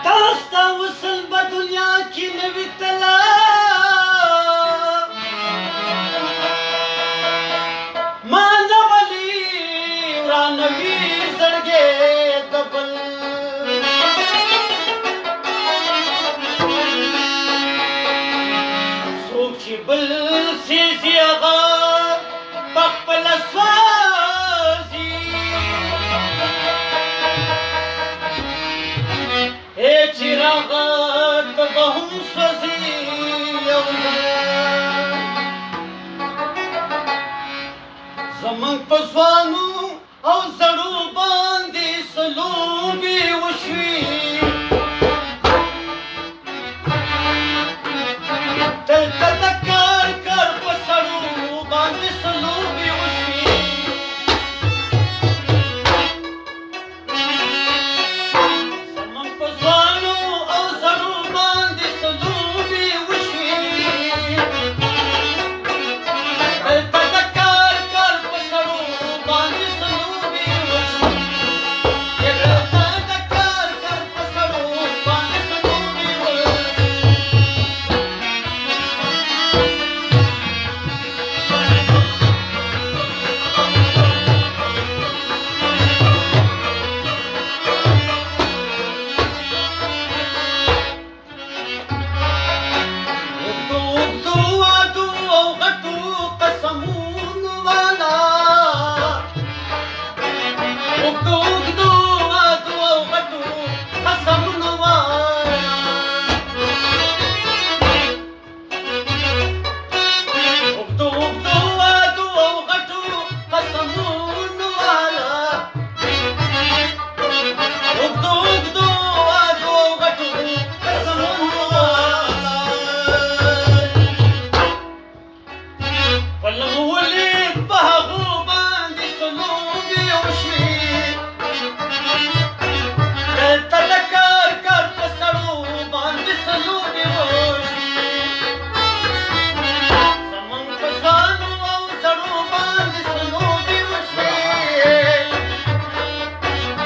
تاستا وصل په دنیا کې نوی تلا ما نولی ورانوي زړګې د بل څوک چې بل سیزي هغه په خپله سوځي ای چراغه ته به هم سوځي یو ځل زمونږ په ځوانو او زړو باندې څه لوبې وشوې دلته د کار په سړو باندې څه لوبې وشوې زمونږ په ځوانو او زړو باندې څه لوبې وشوې دلته د کار په سړو باندې څه لوبې وشوې دلته د کار په سړو باندې څه لوبې وشوې اوږدو وعدو او غټو قسمونو والا اوږدو وعدو او غټو قسمونو والا اوږدو وعدو او غټو قسمونو والا اوږدو وعدو او غټو قسمونو والا فلمولي په هغو باندې څه لوبې وشوې دلته د کار په سړو باندې څه لوبې وشوې زمونږ په ځوانو او زړو باندې څه لوبې وشوې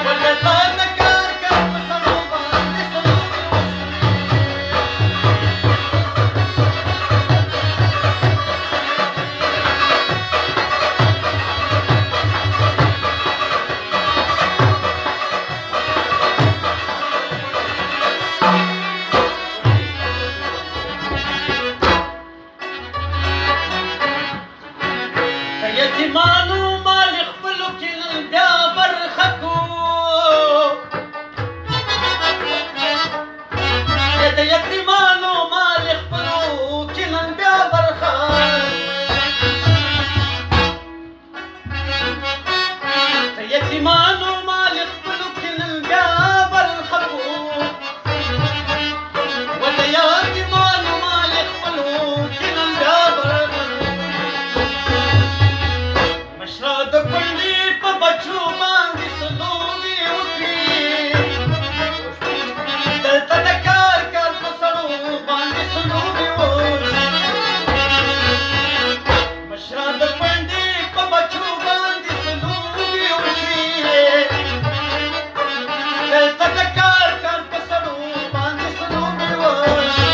دلته د کار په سړو باندې څه لوبې د یتیمانو مال خپلو کې نن بیا برخه کو د یتیمانو مال خپلو کې نن بیا برخه د یتیمانو مال خپلو کې نن بیا برخه کو و د یتیمانو مال خپلو کې نن بیا برخه مشره د کونډې په بچو باندې څه لوبې وکړي دلته د کار په سړو باندې څه لوبې وشوې مشره د کونډې په بچو باندې څه لوبې وشوې دلته د کار په سړو باندې څه لوبې وشوې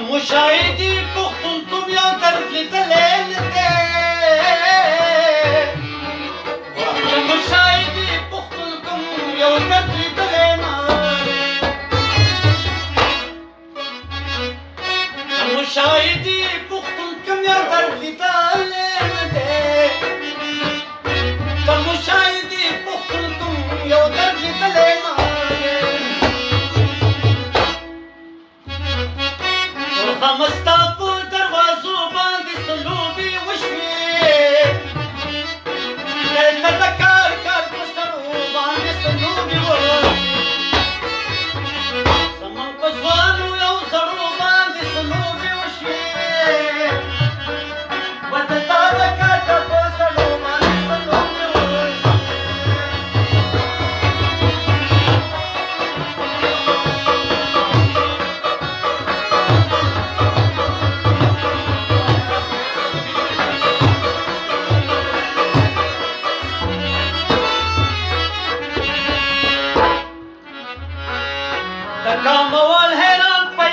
مشاهدي پختونکم یو درد لیدلی نه دی مشاهدي پختونکم یو درد لیدلی نه شاهدي پختون کم یار در لیدلې نه دی تمو شاهدي پختون کم یو در لیدلې نه دی خامستا په دروازو باندې سلوبي وشوي دلته د کار په سرو باندې سلوبي وشوي زمون په ځوانو یو زړو باندې سلوبي وشوي ودلته د کار په سرو باندې سلوبي وشوي د کاموال حیران په